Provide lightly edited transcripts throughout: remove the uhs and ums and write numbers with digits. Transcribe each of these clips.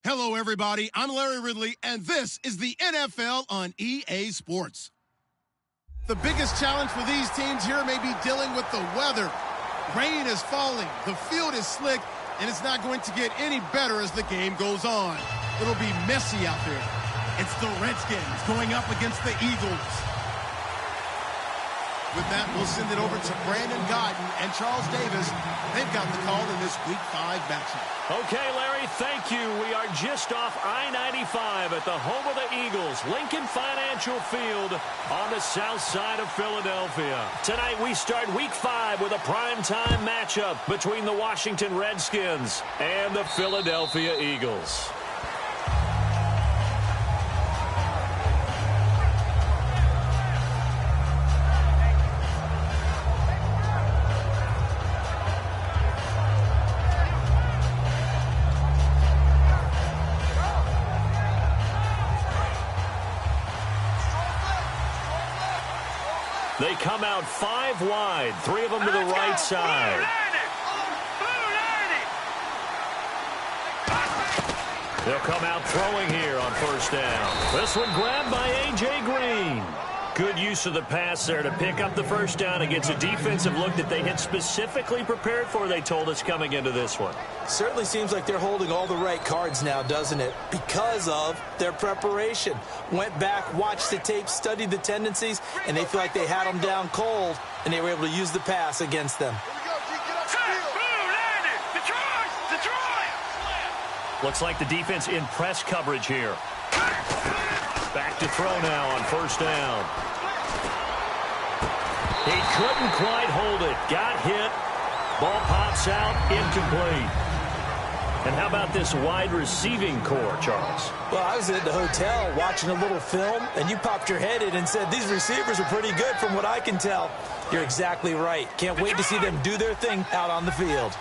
Hello, everybody. I'm Larry Ridley, and this is the NFL on EA Sports. The biggest challenge for these teams here may be dealing with the weather. Rain is falling, the field is slick, and it's not going to get any better as the game goes on. It'll be messy out there. It's the Redskins going up against the Eagles. With that, we'll send it over to Brandon Godden and Charles Davis. They've got the call in this Week 5 matchup. Okay, Larry, thank you. We are just off I-95 at the home of the Eagles, Lincoln Financial Field on the south side of Philadelphia. Tonight, we start Week 5 with a primetime matchup between the Washington Redskins and the Philadelphia Eagles. They come out 5 wide, 3 of them to the right side. They'll come out throwing here on first down. This one grabbed by A.J. Green. Good use of the pass there to pick up the first down against a defensive look that they had specifically prepared for, they told us, coming into this one. Certainly seems like they're holding all the right cards now, doesn't it? Because of their preparation. Went back, watched the tape, studied the tendencies, and they feel like they had them down cold, and they were able to use the pass against them. Looks like the defense in press coverage here. Back to throw now on first down. He couldn't quite hold it. Got hit. Ball pops out. Incomplete. And how about this wide receiving core, Charles? Well, I was at the hotel watching a little film, and you popped your head in and said, these receivers are pretty good from what I can tell. You're exactly right. Can't wait to see them do their thing out on the field.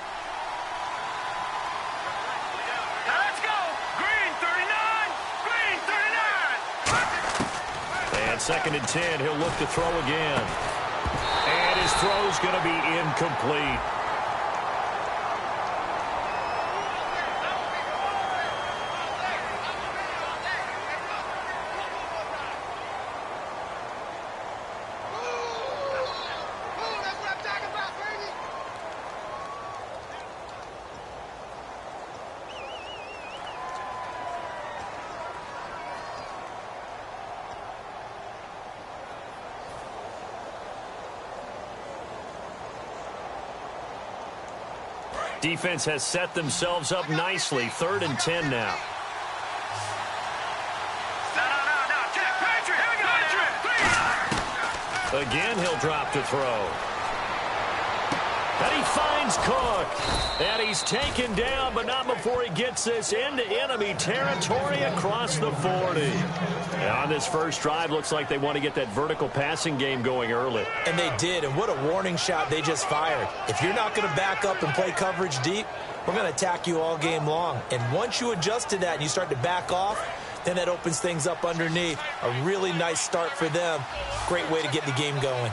Second and 10, he'll look to throw again. And his throw's going to be incomplete. Defense has set themselves up nicely. 3rd and 10 now. Again, he'll drop to throw. And he finds Cook. And he's taken down, but not before he gets this into enemy territory across the 40. And on this first drive, looks like they want to get that vertical passing game going early. And they did, and what a warning shot they just fired. If you're not going to back up and play coverage deep, we're going to attack you all game long. And once you adjust to that and you start to back off, then that opens things up underneath. A really nice start for them. Great way to get the game going.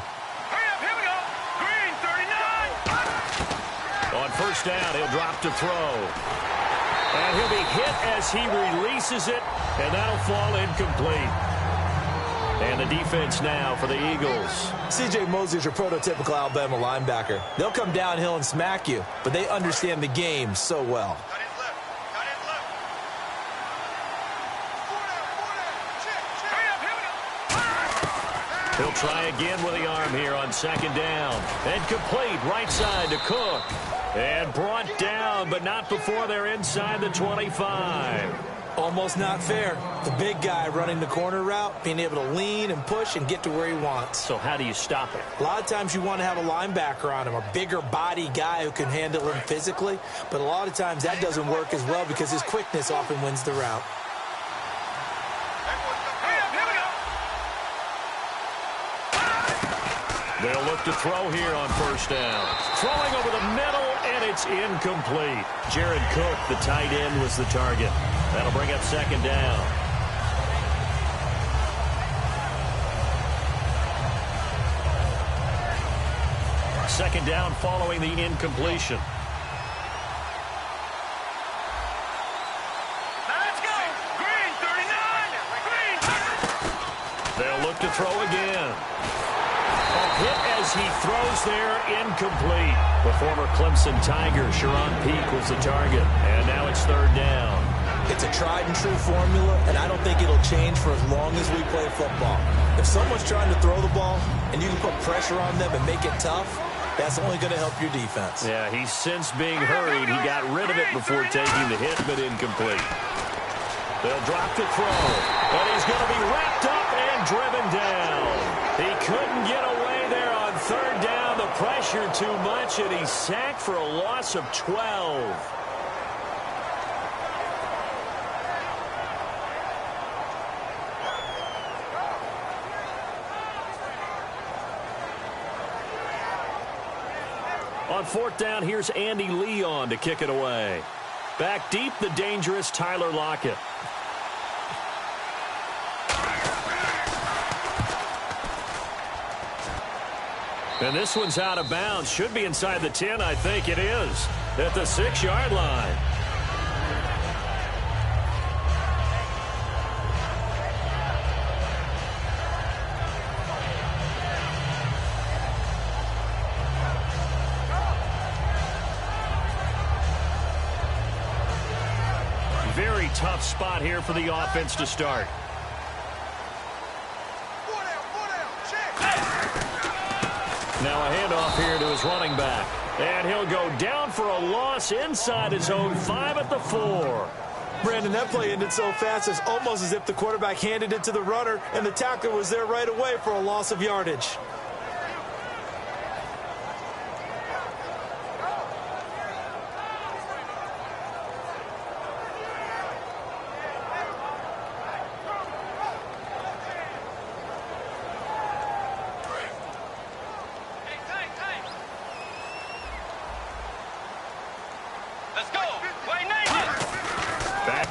On first down, he'll drop to throw. And he'll be hit as he releases it, and that'll fall incomplete. And the defense now for the Eagles. C.J. Mosley's your prototypical Alabama linebacker. They'll come downhill and smack you, but they understand the game so well. He'll try again with the arm here on second down. And complete right side to Cook. And brought down, but not before they're inside the 25. Almost not fair. The big guy running the corner route, being able to lean and push and get to where he wants. So how do you stop it? A lot of times you want to have a linebacker on him, a bigger body guy who can handle him physically. But a lot of times that doesn't work as well because his quickness often wins the route. They'll look to throw here on first down. Throwing over the middle, and it's incomplete. Jared Cook, the tight end, was the target. That'll bring up second down. Second down following the incompletion. throw again. A hit as he throws there, incomplete. The former Clemson Tiger, Sharon Peak, was the target. And now it's third down. It's a tried-and-true formula, and I don't think it'll change for as long as we play football. If someone's trying to throw the ball and you can put pressure on them and make it tough, that's only going to help your defense. Yeah, he's since being hurried. He got rid of it before taking the hit, but incomplete. They'll drop the throw, and he's going to be wrapped up and driven down. He couldn't get away there on third down. The pressure too much, and he's sacked for a loss of 12. On fourth down, here's Andy Leon to kick it away. Back deep, the dangerous Tyler Lockett. And this one's out of bounds. Should be inside the 10, I think it is. At the 6-yard line. Very tough spot here for the offense to start. Now a handoff here to his running back. And he'll go down for a loss inside his own 5 at the 4. Brandon, that play ended so fast, it's almost as if the quarterback handed it to the runner and the tackler was there right away for a loss of yardage.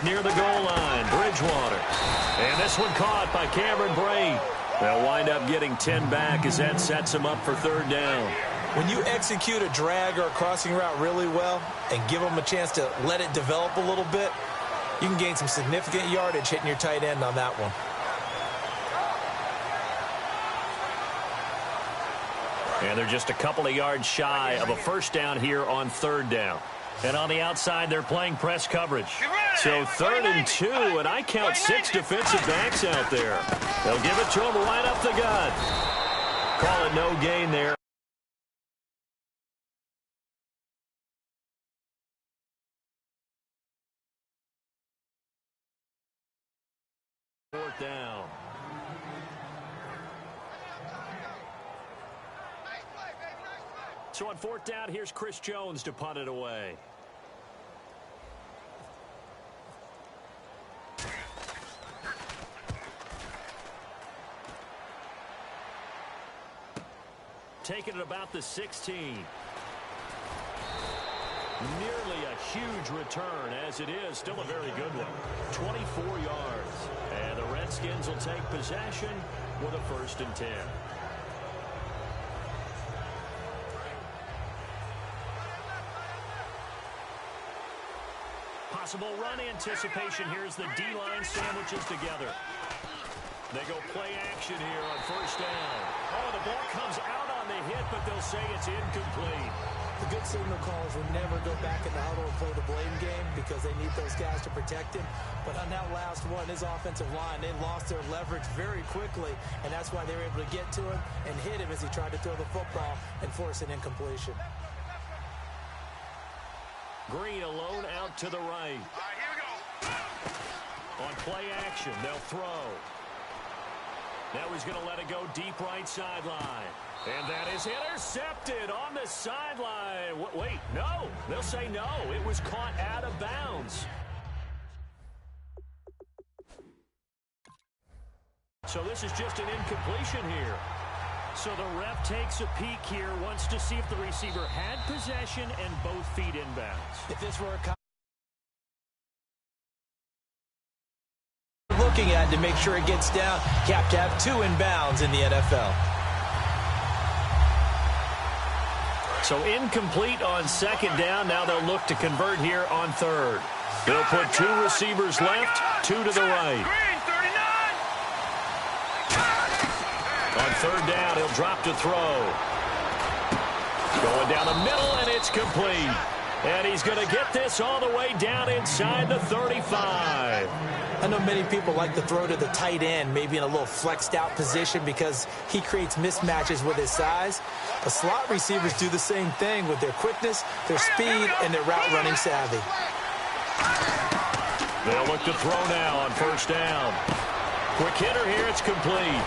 Near the goal line, Bridgewater. And this one caught by Cameron Brate. They'll wind up getting 10 back as that sets them up for third down. When you execute a drag or a crossing route really well and give them a chance to let it develop a little bit, you can gain some significant yardage hitting your tight end on that one. And they're just a couple of yards shy of a first down here on third down. And on the outside, they're playing press coverage. So 3rd and 2, and I count 6 defensive backs out there. They'll give it to him right up the gut. Call it no gain there. Fourth down. So on fourth down, here's Chris Jones to punt it away. Taking it about the 16. Nearly a huge return, as it is still a very good one. 24 yards. And the Redskins will take possession with a 1st and 10. Possible run anticipation. Here's the D-line sandwiches together. They go play action here on 1st down. Oh, the ball comes out on the hit, but they'll say it's incomplete. The good signal callers will never go back in the huddle and play the blame game because they need those guys to protect him. But on that last one, his offensive line, they lost their leverage very quickly, and that's why they were able to get to him and hit him as he tried to throw the football and force an incompletion. Green alone out to the right. All right, here we go. On play action, they'll throw. Now he's going to let it go deep right sideline. And that is intercepted on the sideline. Wait, no. They'll say no. It was caught out of bounds. So this is just an incompletion here. So the ref takes a peek here, wants to see if the receiver had possession and both feet inbounds. If this were looking at to make sure it gets down, you have to have 2 inbounds in the NFL. So incomplete on 2nd down. Now they'll look to convert here on 3rd. They'll put 2 receivers left, 2 to the right. On third down, he'll drop to throw. Going down the middle, and it's complete. And he's going to get this all the way down inside the 35. I know many people like to throw to the tight end, maybe in a little flexed out position because he creates mismatches with his size. But slot receivers do the same thing with their quickness, their speed, and their route running savvy. They'll look to throw now on first down. Quick hitter here, it's complete.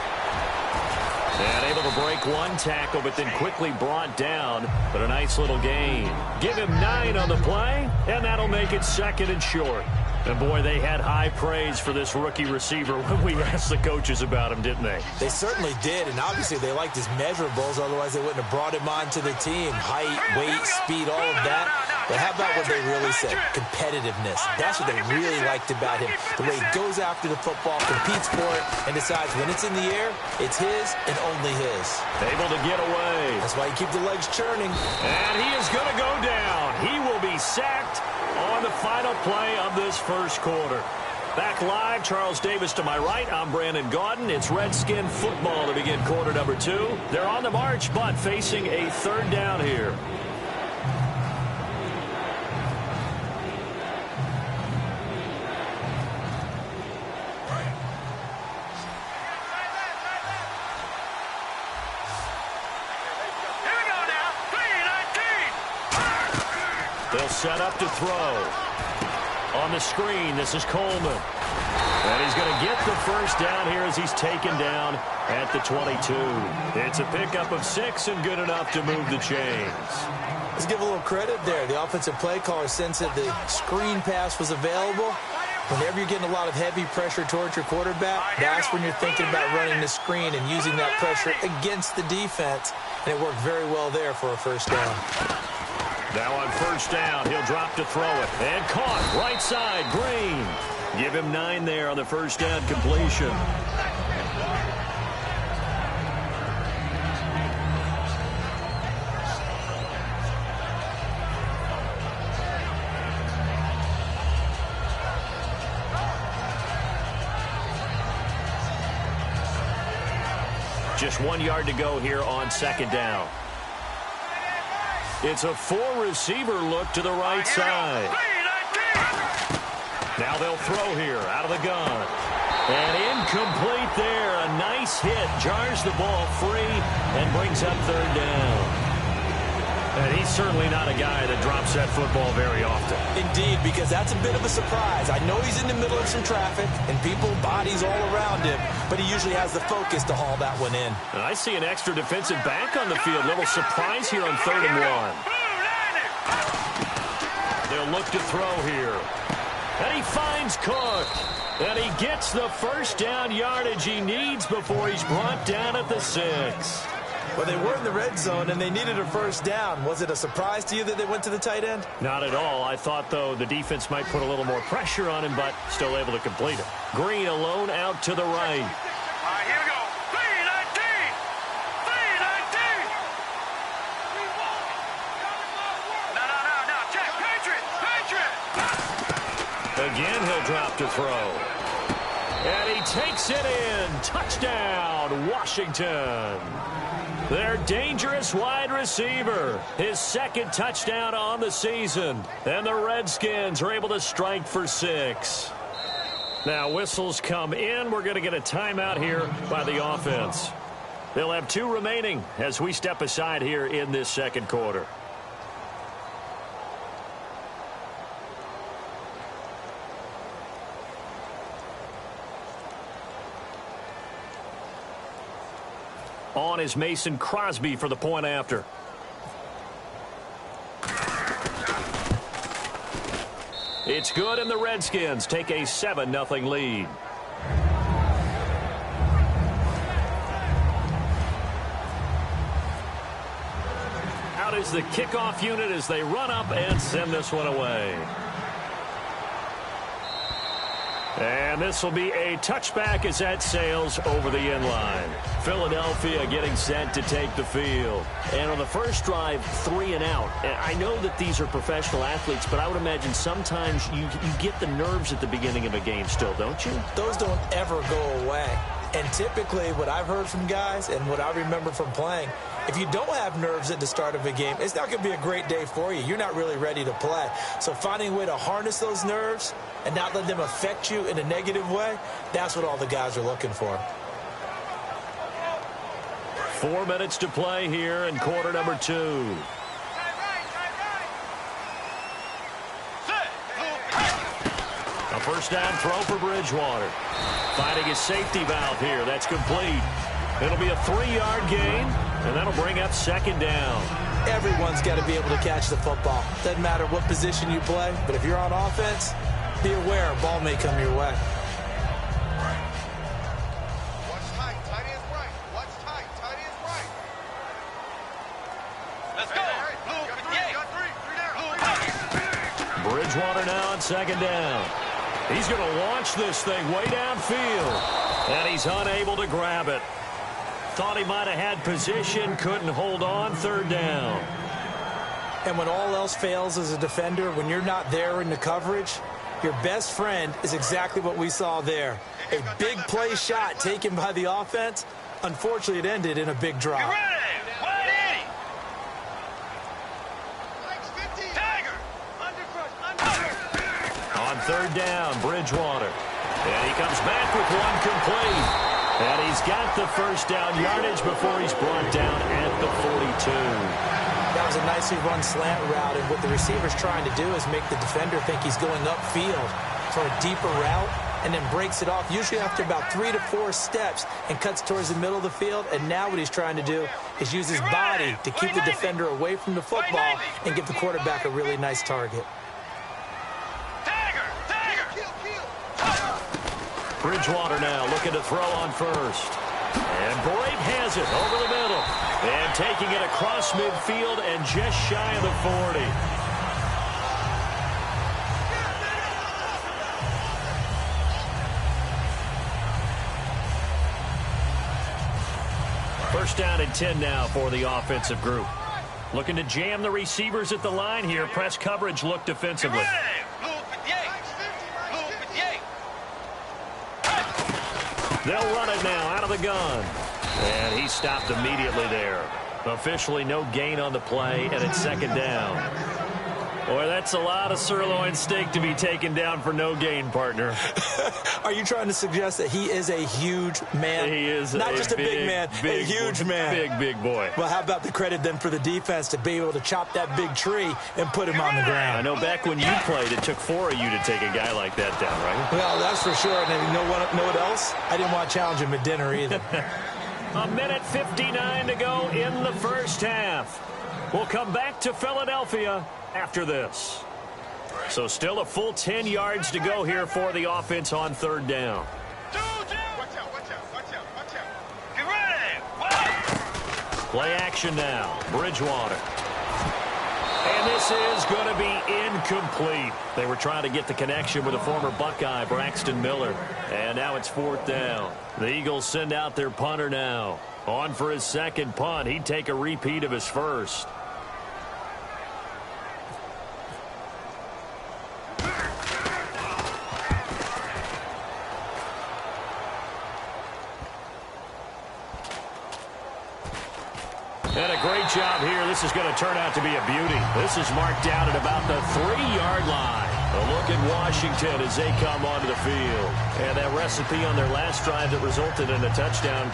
And able to break one tackle, but then quickly brought down. But a nice little gain. Give him 9 on the play, and that'll make it second and short. And, boy, they had high praise for this rookie receiver when we asked the coaches about him, didn't they? They certainly did, and obviously they liked his measurables. Otherwise, they wouldn't have brought him onto the team. Height, weight, speed, all of that. But how about what they really said? Competitiveness. That's what they really liked about him. The way he goes after the football, competes for it, and decides when it's in the air, it's his and only his. Able to get away. That's why you keep the legs churning. And he is going to go down. He will be sacked on the final play of this first quarter. Back live, Charles Davis to my right. I'm Brandon Gaudin. It's Redskin football to begin quarter number 2. They're on the march, but facing a third down here. They'll set up to throw. On the screen, this is Coleman. And he's going to get the first down here as he's taken down at the 22. It's a pickup of 6 and good enough to move the chains. Let's give a little credit there. The offensive play caller sensed that the screen pass was available. Whenever you're getting a lot of heavy pressure towards your quarterback, that's when you're thinking about running the screen and using that pressure against the defense. And it worked very well there for a first down. Now on first down, he'll drop to throw it. And caught, right side, Green. Give him 9 there on the first down completion. Just 1 yard to go here on second down. It's a 4-receiver look to the right side. Now they'll throw here out of the gun. And incomplete there. A nice hit. Jars the ball free and brings up third down. And he's certainly not a guy that drops that football very often. Indeed, because that's a bit of a surprise. I know he's in the middle of some traffic and people, bodies all around him, but he usually has the focus to haul that one in. And I see an extra defensive back on the field. Little surprise here on 3rd and 1. They'll look to throw here. And he finds Cook. And he gets the first down yardage he needs before he's brought down at the 6. Well, they were in the red zone, and they needed a first down. Was it a surprise to you that they went to the tight end? Not at all. I thought, though, the defense might put a little more pressure on him, but still able to complete it. Green alone out to the right. All right, here we go. 3-19. 3-19. No. Check. Patriot. Again, he'll drop to throw. And he takes it in. Touchdown, Washington. Their dangerous wide receiver. His second touchdown on the season. And the Redskins are able to strike for 6. Now whistles come in. We're going to get a timeout here by the offense. They'll have 2 remaining as we step aside here in this second quarter. On is Mason Crosby for the point after. It's good, and the Redskins take a 7-0 lead. Out is the kickoff unit as they run up and send this one away. And this will be a touchback as that sails over the end line. Philadelphia getting set to take the field. And on the first drive, 3 and out. And I know that these are professional athletes, but I would imagine sometimes you get the nerves at the beginning of a game still, don't you? Those don't ever go away. And typically what I've heard from guys and what I remember from playing, if you don't have nerves at the start of a game, it's not going to be a great day for you. You're not really ready to play. So finding a way to harness those nerves and not let them affect you in a negative way, that's what all the guys are looking for. 4 minutes to play here in quarter number 2. A first down throw for Bridgewater. Finding his safety valve here. That's complete. It'll be a 3-yard gain, and that'll bring up second down. Everyone's got to be able to catch the football. Doesn't matter what position you play, but if you're on offense, be aware a ball may come your way. Watch tight. Tight end's right. Watch tight. Tight end's right. Let's go. Got three. Three down. Bridgewater now on second down. He's going to launch this thing way downfield, and he's unable to grab it. Thought he might have had position, couldn't hold on, third down. And when all else fails as a defender, when you're not there in the coverage, your best friend is exactly what we saw there. A big play shot taken by the offense. Unfortunately, it ended in a big drop. On third down, Bridgewater. And he comes back with one complete. And he's got the first down yardage before he's brought down at the 42. That was a nicely run slant route, and what the receiver's trying to do is make the defender think he's going upfield for a deeper route, and then breaks it off, usually after about 3 to 4 steps, and cuts towards the middle of the field. And now what he's trying to do is use his body to keep the defender away from the football and give the quarterback a really nice target. Bridgewater now looking to throw on first. And Brate has it over the middle. And taking it across midfield and just shy of the 40. First down and 10 now for the offensive group. Looking to jam the receivers at the line here. Press coverage look defensively. They'll run it now out of the gun. And he stopped immediately there. Officially no gain on the play, and it's second down. Boy, that's a lot of sirloin steak to be taken down for no gain, partner. Are you trying to suggest that he is a huge man? He is not just a big man, a huge man. Big boy. Well, how about the credit then for the defense to be able to chop that big tree and put him on the ground? I know back when you played, it took 4 of you to take a guy like that down, right? Well, that's for sure. And then you know what else? I didn't want to challenge him at dinner either. A minute 59 to go in the first half. We'll come back to Philadelphia after this. So still a full 10 yards to go here for the offense on third down. Watch out. Get ready. Play action now. Bridgewater. And this is going to be incomplete. They were trying to get the connection with a former Buckeye, Braxton Miller. And now it's fourth down. The Eagles send out their punter now. On for his second punt. He'd take a repeat of his first. And a great job here. This is going to turn out to be a beauty. This is marked down at about the 3-yard line. A look at Washington as they come onto the field. And that recipe on their last drive that resulted in a touchdown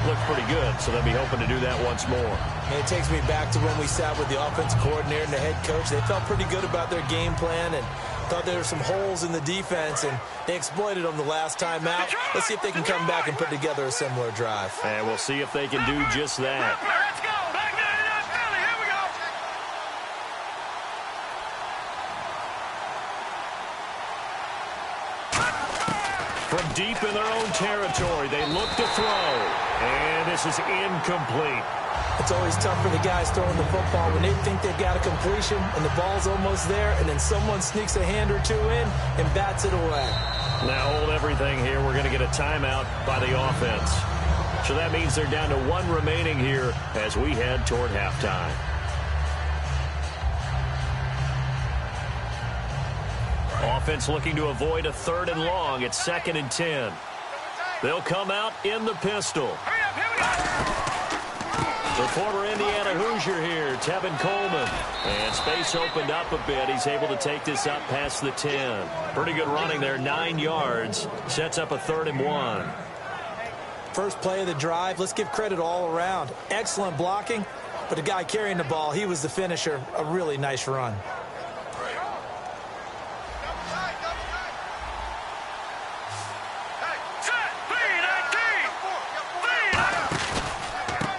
looked pretty good, so they'll be hoping to do that once more. And it takes me back to when we sat with the offensive coordinator and the head coach. They felt pretty good about their game plan and thought there were some holes in the defense, and they exploited them the last time out. Let's see if they can come back and put together a similar drive. And we'll see if they can do just that. Let's go. Here we go. From deep in their own territory, they look to throw. And this is incomplete. It's always tough for the guys throwing the football when they think they've got a completion and the ball's almost there, and then someone sneaks a hand or two in and bats it away. Now hold everything here. We're going to get a timeout by the offense. So that means they're down to 1 remaining here as we head toward halftime. Offense looking to avoid a 3rd and long. It's 2nd and 10. They'll come out in the pistol. Hurry up, here we go. The former Indiana Hoosier here, Tevin Coleman. And space opened up a bit. He's able to take this up past the 10. Pretty good running there, 9 yards. Sets up a 3rd and 1. First play of the drive, let's give credit all around. Excellent blocking, but the guy carrying the ball, he was the finisher. A really nice run.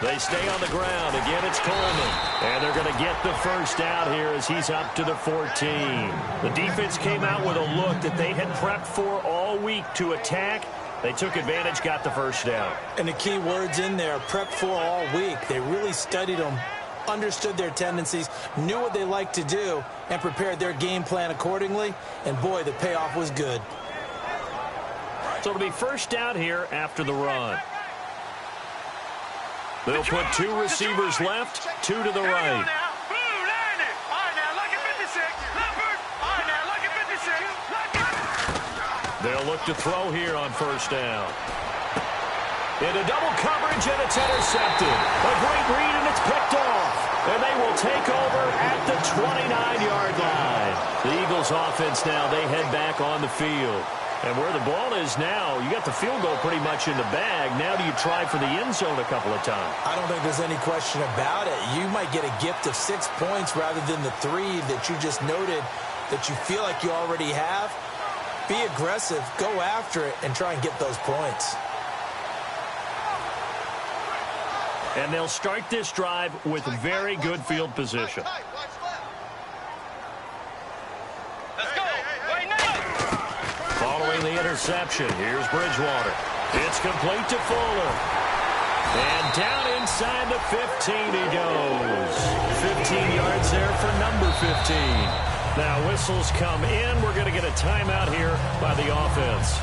They stay on the ground. Again, it's Coleman. And they're going to get the first down here as he's up to the 14. The defense came out with a look that they had prepped for all week to attack. They took advantage, got the first down. And the key words in there, prepped for all week. They really studied them, understood their tendencies, knew what they liked to do, and prepared their game plan accordingly. And, boy, the payoff was good. So it'll be first down here after the run. They'll put 2 receivers left, 2 to the right. They'll look to throw here on first down. Into double coverage, and it's intercepted. A great read, and it's picked off. And they will take over at the 29-yard line. The Eagles offense now, they head back on the field. And where the ball is now, you got the field goal pretty much in the bag. Now do you try for the end zone a couple of times? I don't think there's any question about it. You might get a gift of 6 points rather than the 3 that you just noted that you feel like you already have. Be aggressive, go after it, and try and get those points. And they'll start this drive with very good field position. Following the interception, here's Bridgewater. It's complete to Fuller. And down inside the 15 he goes. 15 yards there for number 15. Now whistles come in. We're going to get a timeout here by the offense.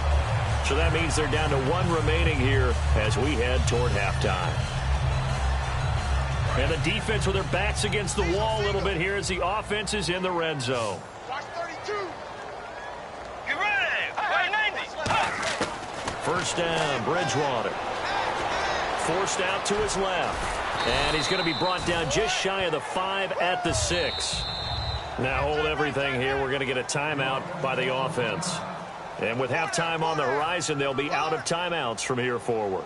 So that means they're down to 1 remaining here as we head toward halftime. And the defense with their backs against the wall a little bit here as the offense is in the red zone. First down, Bridgewater. Forced out to his left. And he's going to be brought down just shy of the 5 at the 6. Now hold everything here. We're going to get a timeout by the offense. And with halftime on the horizon, they'll be out of timeouts from here forward.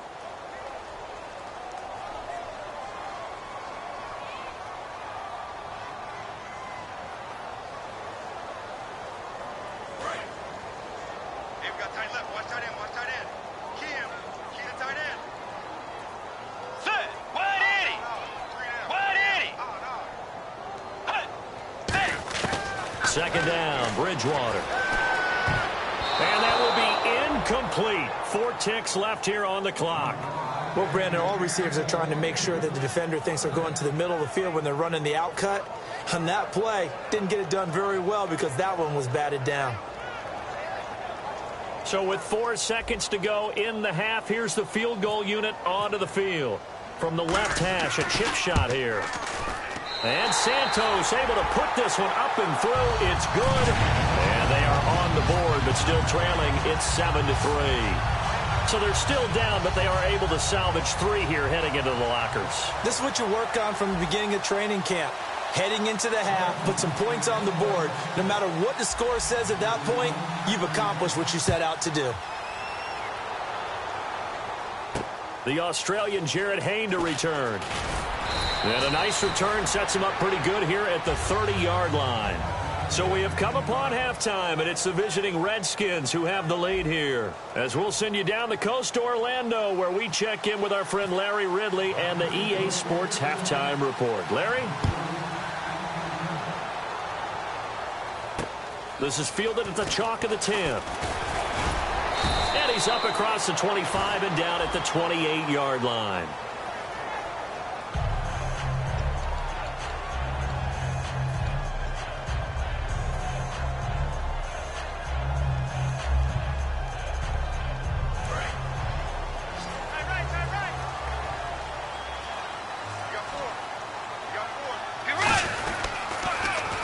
Second down, Bridgewater. And that will be incomplete. 4 ticks left here on the clock. Well, Brandon, all receivers are trying to make sure that the defender thinks they're going to the middle of the field when they're running the out cut. On that play, didn't get it done very well because that one was batted down. So with 4 seconds to go in the half, here's the field goal unit onto the field. From the left hash, a chip shot here. And Santos able to put this one up and through. It's good. And they are on the board, but still trailing. It's 7-3. So they're still down, but they are able to salvage 3 here heading into the lockers. This is what you work on from the beginning of training camp. Heading into the half, put some points on the board. No matter what the score says at that point, you've accomplished what you set out to do. The Australian Jared Hayne to return. And a nice return sets him up pretty good here at the 30-yard line. So we have come upon halftime, and it's the visiting Redskins who have the lead here. As we'll send you down the coast to Orlando, where we check in with our friend Larry Ridley and the EA Sports Halftime Report. Larry? This is fielded at the chalk of the 10. And he's up across the 25 and down at the 28-yard line.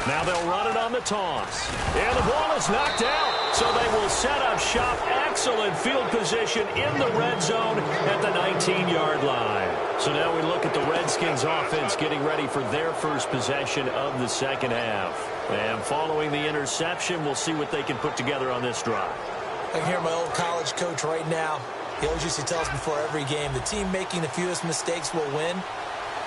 Now they'll run it on the toss. And the ball is knocked out. So they will set up shop. Excellent field position in the red zone at the 19-yard line. So now we look at the Redskins offense getting ready for their first possession of the second half. And following the interception, we'll see what they can put together on this drive. I can hear my old college coach right now. He always used to tell us before every game, the team making the fewest mistakes will win.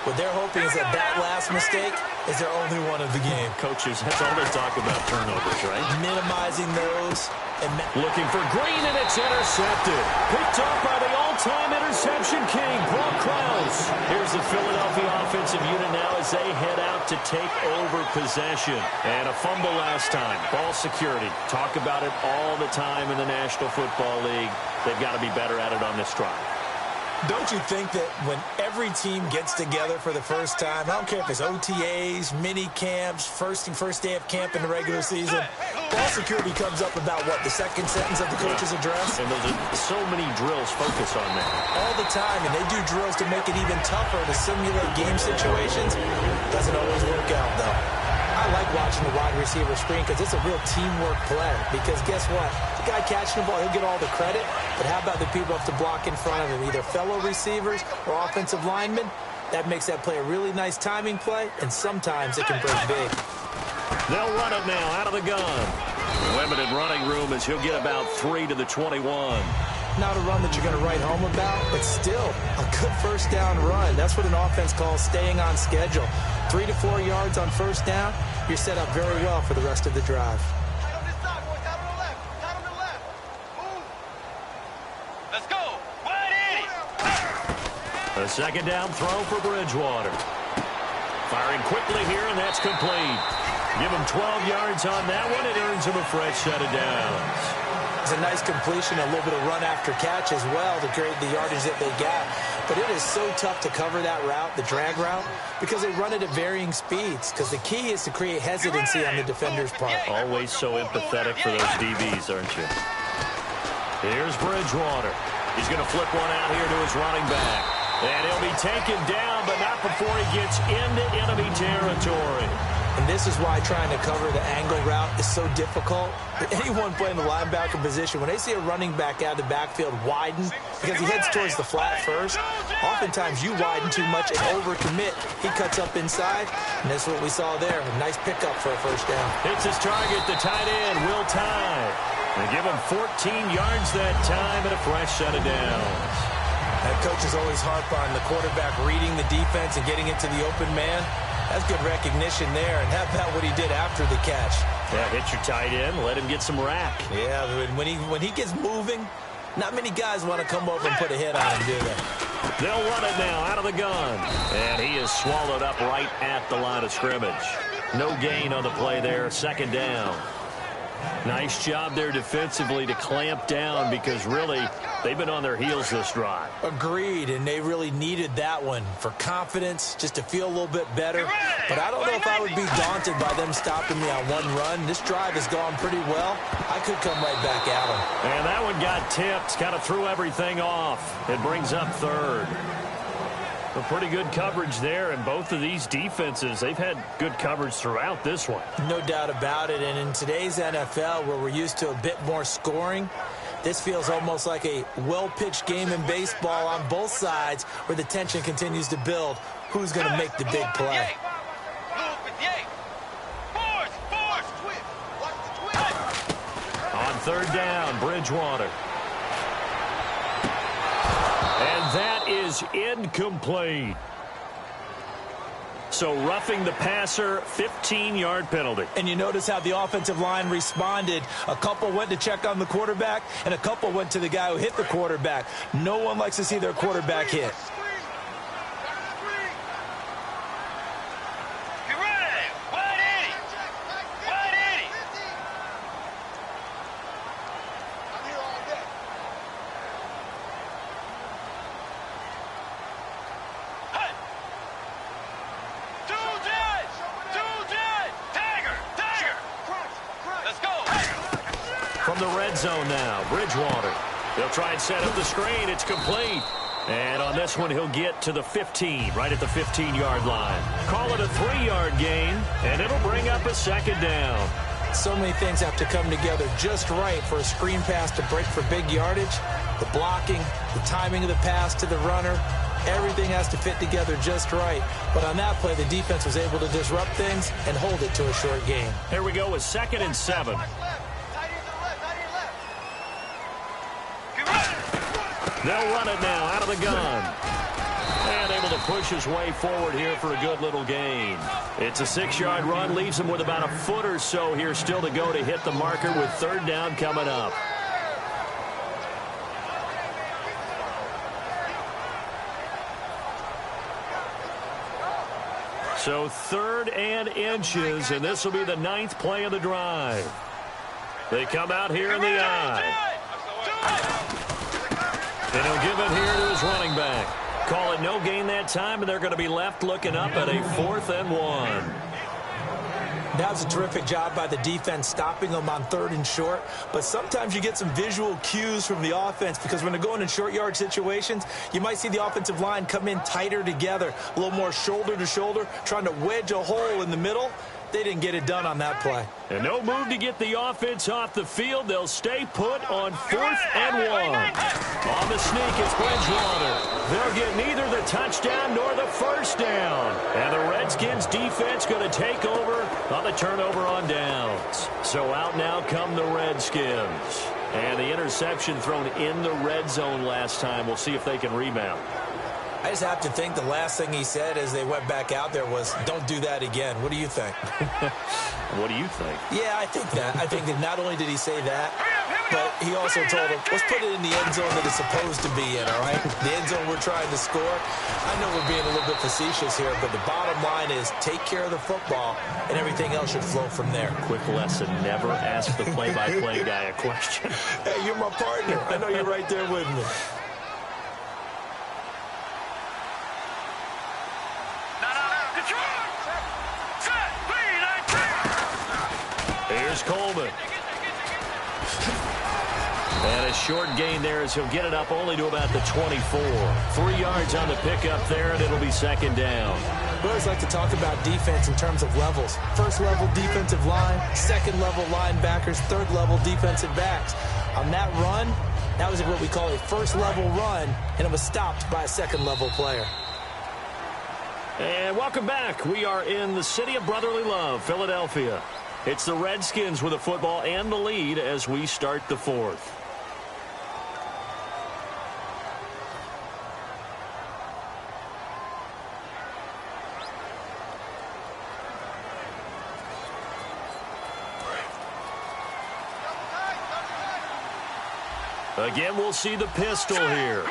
What they're hoping is that last mistake is their only one of the game. Coaches, that's all they talk about, turnovers, right? Minimizing those. And looking for Green, and it's intercepted. Picked off by the all-time interception king, Brock Krause. Here's the Philadelphia offensive unit now as they head out to take over possession. And a fumble last time. Ball security. Talk about it all the time in the National Football League. They've got to be better at it on this drive. Don't you think that when every team gets together for the first time, I don't care if it's OTAs, mini camps, first day of camp in the regular season, ball security comes up about what, the second sentence of the coach's address? And those are so many drills focus on that. All the time, and they do drills to make it even tougher to simulate game situations. Doesn't always work out, though. I like watching the wide receiver screen because it's a real teamwork play. Because guess what? The guy catching the ball, he'll get all the credit. But how about the people have to block in front of him, either fellow receivers or offensive linemen? That makes that play a really nice timing play, and sometimes it can break big. They'll run it now out of the gun. Limited running room as he'll get about 3 to the 21. Not a run that you're going to write home about, but still a good first down run. That's what an offense calls staying on schedule. 3 to 4 yards on first down, you're set up very well for the rest of the drive. Let's go. A second down throw for Bridgewater. Firing quickly here, and that's complete. Give him 12 yards on that one. It earns him a fresh set of downs. It's a nice completion, a little bit of run after catch as well to create the yardage that they got. But it is so tough to cover that route, the drag route, because they run it at varying speeds. Because the key is to create hesitancy on the defender's part. Always so empathetic for those DBs, aren't you? Here's Bridgewater. He's going to flip one out here to his running back. And he'll be taken down, but not before he gets into enemy territory. And this is why trying to cover the angle route is so difficult. Anyone playing the linebacker position, when they see a running back out of the backfield widen, because he heads towards the flat first, oftentimes you widen too much and overcommit. He cuts up inside, and that's what we saw there. A nice pickup for a first down. Hits his target, the tight end, Will Tye. They give him 14 yards that time and a fresh set of downs. That coach is always harp on the quarterback reading the defense and getting it to the open man. That's good recognition there, and how about what he did after the catch? Yeah, hit your tight end, let him get some rack. Yeah, when he gets moving, not many guys want to come over and put a hit on him, do they? They'll run it now out of the gun. And he is swallowed up right at the line of scrimmage. No gain on the play there, second down. Nice job there defensively to clamp down because really they've been on their heels this drive. Agreed, and they really needed that one for confidence, just to feel a little bit better. But I don't know if I would be daunted by them stopping me on one run. This drive has gone pretty well. I could come right back at them. And that one got tipped, kind of threw everything off. It brings up third. A pretty good coverage there, and both of these defenses, they've had good coverage throughout this one. No doubt about it, and in today's NFL, where we're used to a bit more scoring, this feels almost like a well-pitched game in baseball on both sides where the tension continues to build. Who's going to make the big play? On third down, Bridgewater. And that is incomplete. So roughing the passer, 15-yard penalty. And you notice how the offensive line responded. A couple went to check on the quarterback, and a couple went to the guy who hit the quarterback. No one likes to see their quarterback hit. From the red zone now, Bridgewater. They'll try and set up the screen. It's complete. And on this one, he'll get to the 15, right at the 15-yard line. Call it a 3-yard gain, and it'll bring up a second down. So many things have to come together just right for a screen pass to break for big yardage. The blocking, the timing of the pass to the runner, everything has to fit together just right. But on that play, the defense was able to disrupt things and hold it to a short gain. Here we go with 2nd and 7. They'll run it now out of the gun. And able to push his way forward here for a good little gain. It's a 6-yard run, leaves him with about a foot or so here still to go to hit the marker with 3rd down coming up. So 3rd and inches, and this will be the 9th play of the drive. They come out here in the eye. And he'll give it here to his running back. Call it no gain that time, and they're going to be left looking up at a 4th and 1. That was a terrific job by the defense stopping them on 3rd and short. But sometimes you get some visual cues from the offense because when they're going in short yard situations, you might see the offensive line come in tighter together, a little more shoulder to shoulder, trying to wedge a hole in the middle. They didn't get it done on that play. And no move to get the offense off the field. They'll stay put on 4th and 1. On the sneak, it's Bridgewater. They'll get neither the touchdown nor the 1st down. And the Redskins defense going to take over on the turnover on downs. So out now come the Redskins. And the interception thrown in the red zone last time. We'll see if they can rebound. I just have to think the last thing he said as they went back out there was, don't do that again. What do you think? What do you think? Yeah, I think that. I think that not only did he say that, but he also told him, let's put it in the end zone that it's supposed to be in, all right? The end zone we're trying to score. I know we're being a little bit facetious here, but the bottom line is take care of the football, and everything else should flow from there. Quick lesson, never ask the play-by-play guy a question. Hey, you're my partner. I know you're right there with me. Here's Coleman. And a short gain there as he'll get it up only to about the 24. 3 yards on the pickup there, and it'll be 2nd down. We always like to talk about defense in terms of levels. 1st level defensive line, 2nd level linebackers, 3rd level defensive backs. On that run, that was what we call a 1st level run, and it was stopped by a 2nd level player. And welcome back. We are in the city of brotherly love, Philadelphia. It's the Redskins with the football and the lead as we start the 4th. Again, we'll see the pistol here.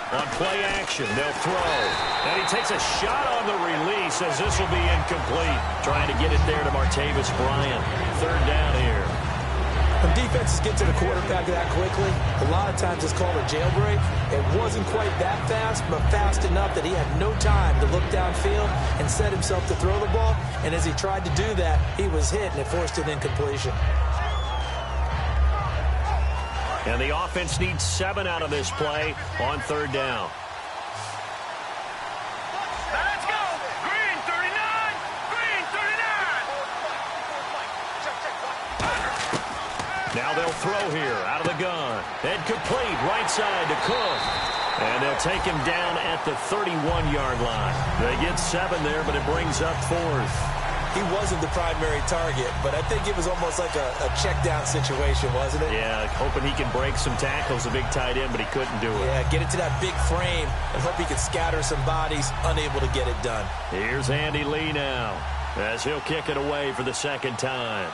On play action, they'll throw. And he takes a shot on the release as this will be incomplete. Trying to get it there to Martavis Bryant. 3rd down here. When defenses get to the quarterback that quickly, a lot of times it's called a jailbreak. It wasn't quite that fast, but fast enough that he had no time to look downfield and set himself to throw the ball. And as he tried to do that, he was hit, and it forced an incompletion. And the offense needs 7 out of this play on 3rd down. Let's go! Green 39! Green 39! Now they'll throw here out of the gun. And complete right side to Cook. And they'll take him down at the 31-yard line. They get 7 there, but it brings up 4th. He wasn't the primary target, but I think it was almost like a check down situation, wasn't it? Yeah, hoping he can break some tackles, a big tight end, but he couldn't do it. Yeah, get it to that big frame and hope he can scatter some bodies, unable to get it done. Here's Andy Lee now as he'll kick it away for the 2nd time.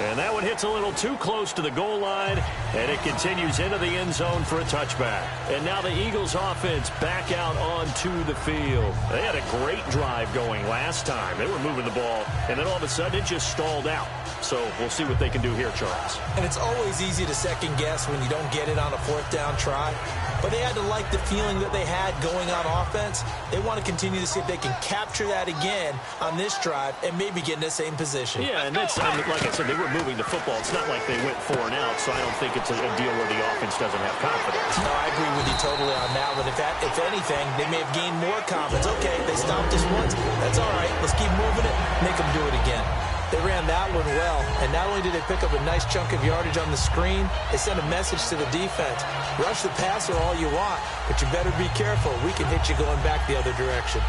And that one hits a little too close to the goal line, and it continues into the end zone for a touchback. And now the Eagles offense back out onto the field. They had a great drive going last time. They were moving the ball, and then all of a sudden it just stalled out. So we'll see what they can do here, Charles. And it's always easy to second guess when you don't get it on a fourth down try. But they had to like the feeling that they had going on offense. They want to continue to see if they can capture that again on this drive and maybe get in the same position. Yeah, and that's, like I said, they were moving the football. It's not like they went 4 and out, so I don't think it's a deal where the offense doesn't have confidence. No, I agree with you totally on that one. If anything, they may have gained more confidence. Okay, they stopped us once. That's all right. Let's keep moving it. Make them do it again. They ran that one well, and not only did they pick up a nice chunk of yardage on the screen, they sent a message to the defense. Rush the passer all you want, but you better be careful. We can hit you going back the other direction.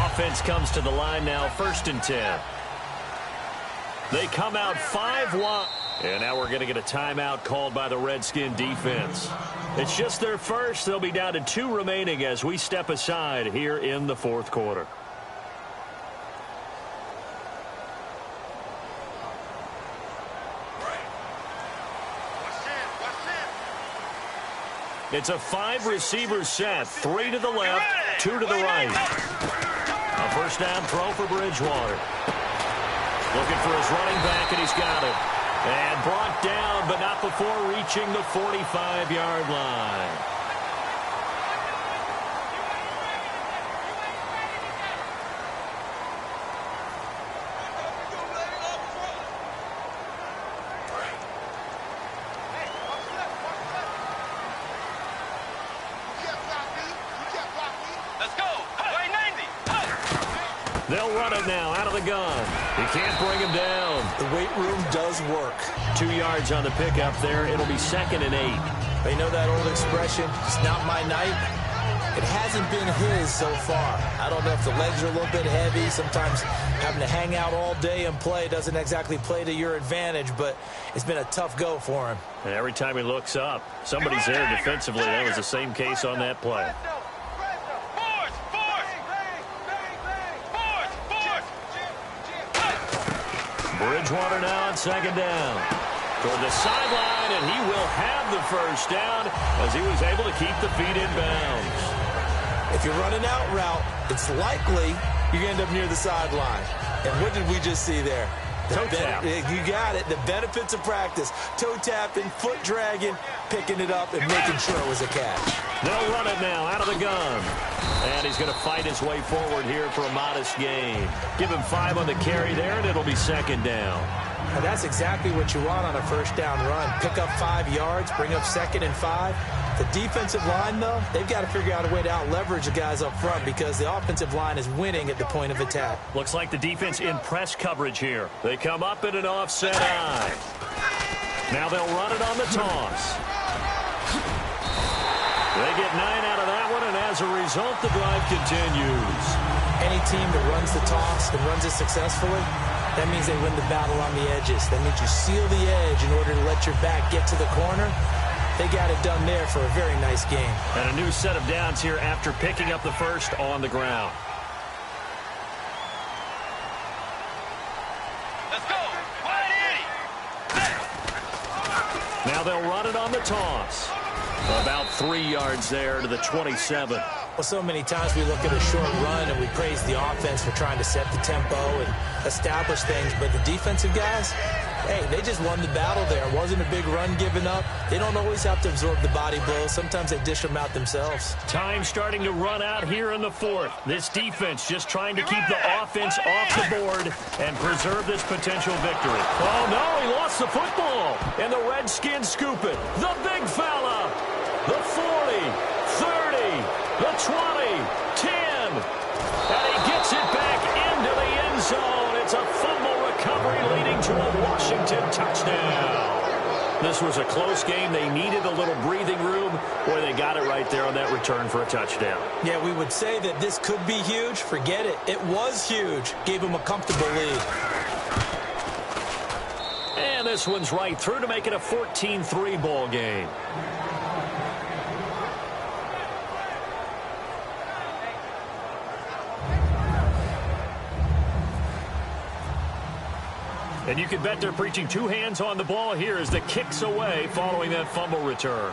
Offense comes to the line now, 1st and 10. They come out 5 wide. And now we're going to get a timeout called by the Redskin defense. It's just their first. They'll be down to 2 remaining as we step aside here in the 4th quarter. It's a 5-receiver set, 3 to the left, 2 to the right. A first down throw for Bridgewater. Looking for his running back, and he's got it. And brought down, but not before reaching the 45-yard line. They'll run it now out of the gun. He can't bring him down. The weight room does work. 2 yards on the pickup there. It'll be 2nd and 8. They know that old expression, it's not my night. It hasn't been his so far. I don't know if the legs are a little bit heavy. Sometimes having to hang out all day and play doesn't exactly play to your advantage, but it's been a tough go for him. And every time he looks up, somebody's there defensively. That was the same case on that play. Bridgewater now on 2nd down. Toward the sideline, and he will have the first down as he was able to keep the feet in bounds. If you're running out route, it's likely you're going to end up near the sideline. And what did we just see there? Toe tap. You got it. The benefits of practice. Toe tapping, foot dragging, picking it up, and making sure it was a catch. They'll run it now out of the gun. And he's going to fight his way forward here for a modest gain. Give him 5 on the carry there, and it'll be 2nd down. And that's exactly what you want on a first down run. Pick up 5 yards, bring up 2nd and 5. The defensive line, though, they've got to figure out a way to out-leverage the guys up front because the offensive line is winning at the point of attack. Looks like the defense in press coverage here. They come up in an offset eye. Now they'll run it on the toss. They get 9 out of that one, and as a result, the drive continues. Any team that runs the toss and runs it successfully, that means they win the battle on the edges. That means you seal the edge in order to let your back get to the corner. They got it done there for a very nice game. And a new set of downs here after picking up the first on the ground. Let's go. Now they'll run it on the toss. About 3 yards there to the 27. Well, so many times we look at a short run and we praise the offense for trying to set the tempo and establish things. But the defensive guys, hey, they just won the battle there. It wasn't a big run given up. They don't always have to absorb the body blows. Sometimes they dish them out themselves. Time starting to run out here in the 4th. This defense just trying to keep the offense off the board and preserve this potential victory. Oh, no, he lost the football. And the Redskins scoop it. The big fella. The 40, 30, the 20, 10. And he gets it back into the end zone. It's a fumble recovery leading to a Washington touchdown. This was a close game. They needed a little breathing room. Boy, they got it right there on that return for a touchdown. Yeah, we would say that this could be huge. Forget it. It was huge. Gave them a comfortable lead. And this one's right through to make it a 14-3 ball game. And you can bet they're preaching two hands on the ball here as the kick's away following that fumble return.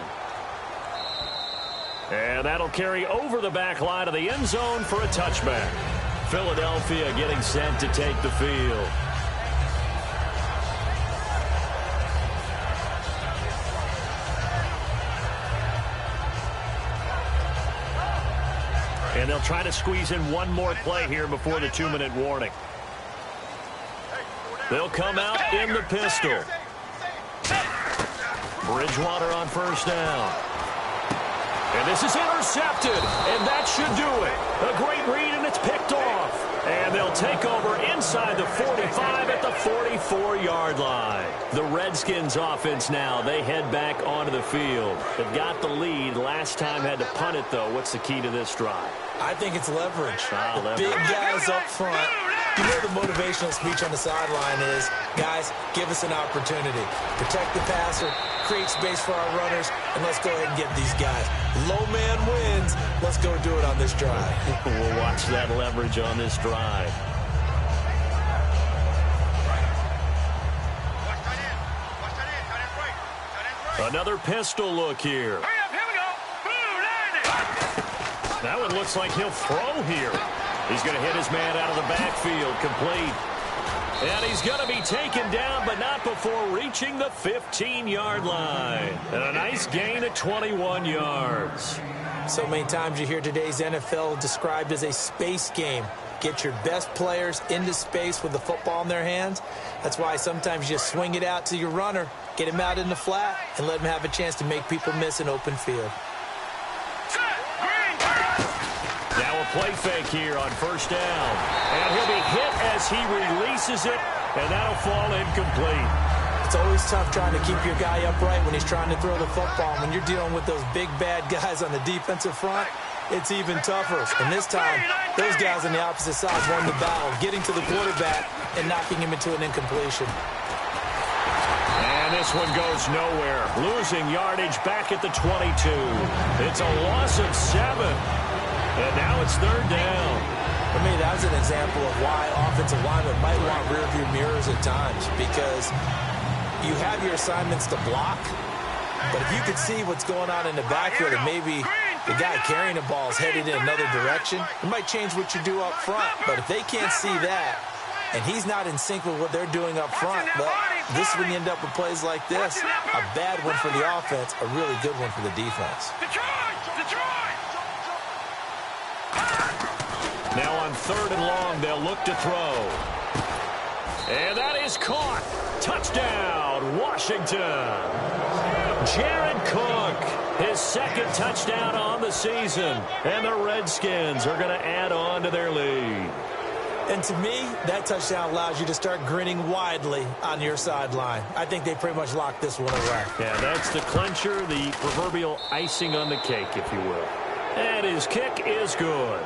And that'll carry over the back line of the end zone for a touchback. Philadelphia getting set to take the field. And they'll try to squeeze in one more play here before the 2-minute warning. They'll come out in the pistol. Bridgewater on first down. And this is intercepted, and that should do it. A great read, and it's picked off. And they'll take over inside the 45 at the 44-yard line. The Redskins offense now, they head back onto the field. They've got the lead. Last time had to punt it, though. What's the key to this drive? I think it's leverage. Big guys up front. You know the motivational speech on the sideline is, guys, give us an opportunity. Protect the passer, create space for our runners, and let's go ahead and get these guys. Low man wins. Let's go do it on this drive. We'll watch that leverage on this drive. Another pistol look here. That one looks like he'll throw here. He's going to hit his man out of the backfield, complete. And he's going to be taken down, but not before reaching the 15-yard line. And a nice gain at 21 yards. So many times you hear today's NFL described as a space game. Get your best players into space with the football in their hands. That's why sometimes you just swing it out to your runner, get him out in the flat, and let him have a chance to make people miss an open field. Now a play fake here on first down. And he'll be hit as he releases it, and that'll fall incomplete. It's always tough trying to keep your guy upright when he's trying to throw the football. When you're dealing with those big, bad guys on the defensive front, it's even tougher. And this time, those guys on the opposite side won the battle, getting to the quarterback and knocking him into an incompletion. And this one goes nowhere. Losing yardage back at the 22. It's a loss of 7. And now it's third down. For me, that was an example of why offensive linemen might want rearview mirrors at times, because you have your assignments to block, but if you could see what's going on in the backfield and maybe the guy carrying the ball is headed in another direction, it might change what you do up front. But if they can't see that and he's not in sync with what they're doing up front, well, this is when you end up with plays like this. A bad one for the offense, a really good one for the defense. Now on third and long, they'll look to throw. And that is caught. Touchdown, Washington. Jared Cook, his second touchdown on the season. And the Redskins are going to add on to their lead. And to me, that touchdown allows you to start grinning widely on your sideline. I think they pretty much locked this one away. Yeah, that's the clincher, the proverbial icing on the cake, if you will. And his kick is good.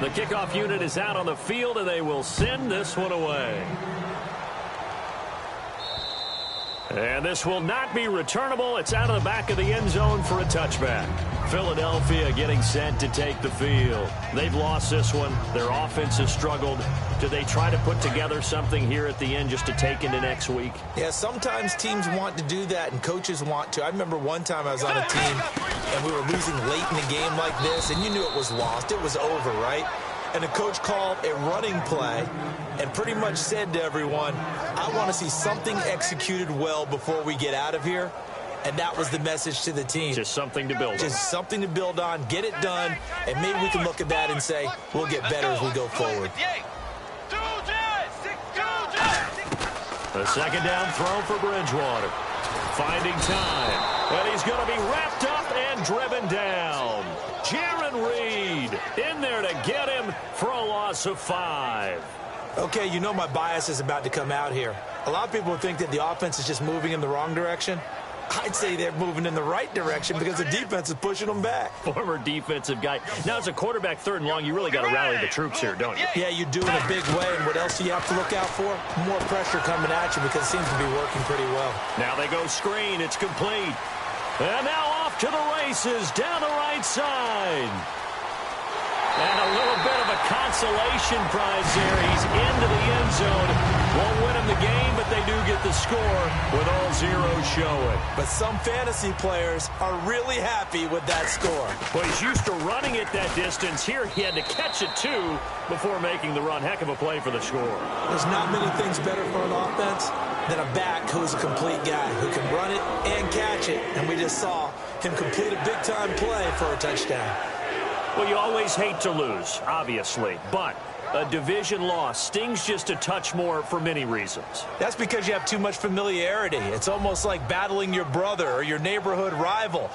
The kickoff unit is out on the field, and they will send this one away. And this will not be returnable. It's out of the back of the end zone for a touchback. Philadelphia getting set to take the field. They've lost this one. Their offense has struggled. Do they try to put together something here at the end just to take into next week? Yeah, sometimes teams want to do that and coaches want to. I remember one time I was on a team and we were losing late in the game like this, and you knew it was lost. It was over, right? And the coach called a running play and pretty much said to everyone, I want to see something executed well before we get out of here. And that was the message to the team. Just something to build on. Just something to build on, get it done, and maybe we can look at that and say, we'll get better as we go forward. A second down throw for Bridgewater. Finding time. And he's going to be wrapped up and driven down. Jaron Reed in there to get him for a loss of 5. Okay, you know my bias is about to come out here. A lot of people think that the offense is just moving in the wrong direction. I'd say they're moving in the right direction because the defense is pushing them back. Former defensive guy. Now, as a quarterback, 3rd and long, you really got to rally the troops here, don't you? Yeah, you do in a big way. And what else do you have to look out for? More pressure coming at you because it seems to be working pretty well. Now they go screen. It's complete. And now off to the races down the right side. And a little bit of a consolation prize there. He's into the end zone. Won't win him the game, but they do get the score with all zeros showing. But some fantasy players are really happy with that score. Well, he's used to running it that distance. Here he had to catch it, too, before making the run. Heck of a play for the score. There's not many things better for an offense than a back who's a complete guy who can run it and catch it. And we just saw him complete a big-time play for a touchdown. Well, you always hate to lose, obviously, but a division loss stings just a touch more for many reasons. That's because you have too much familiarity. It's almost like battling your brother or your neighborhood rival.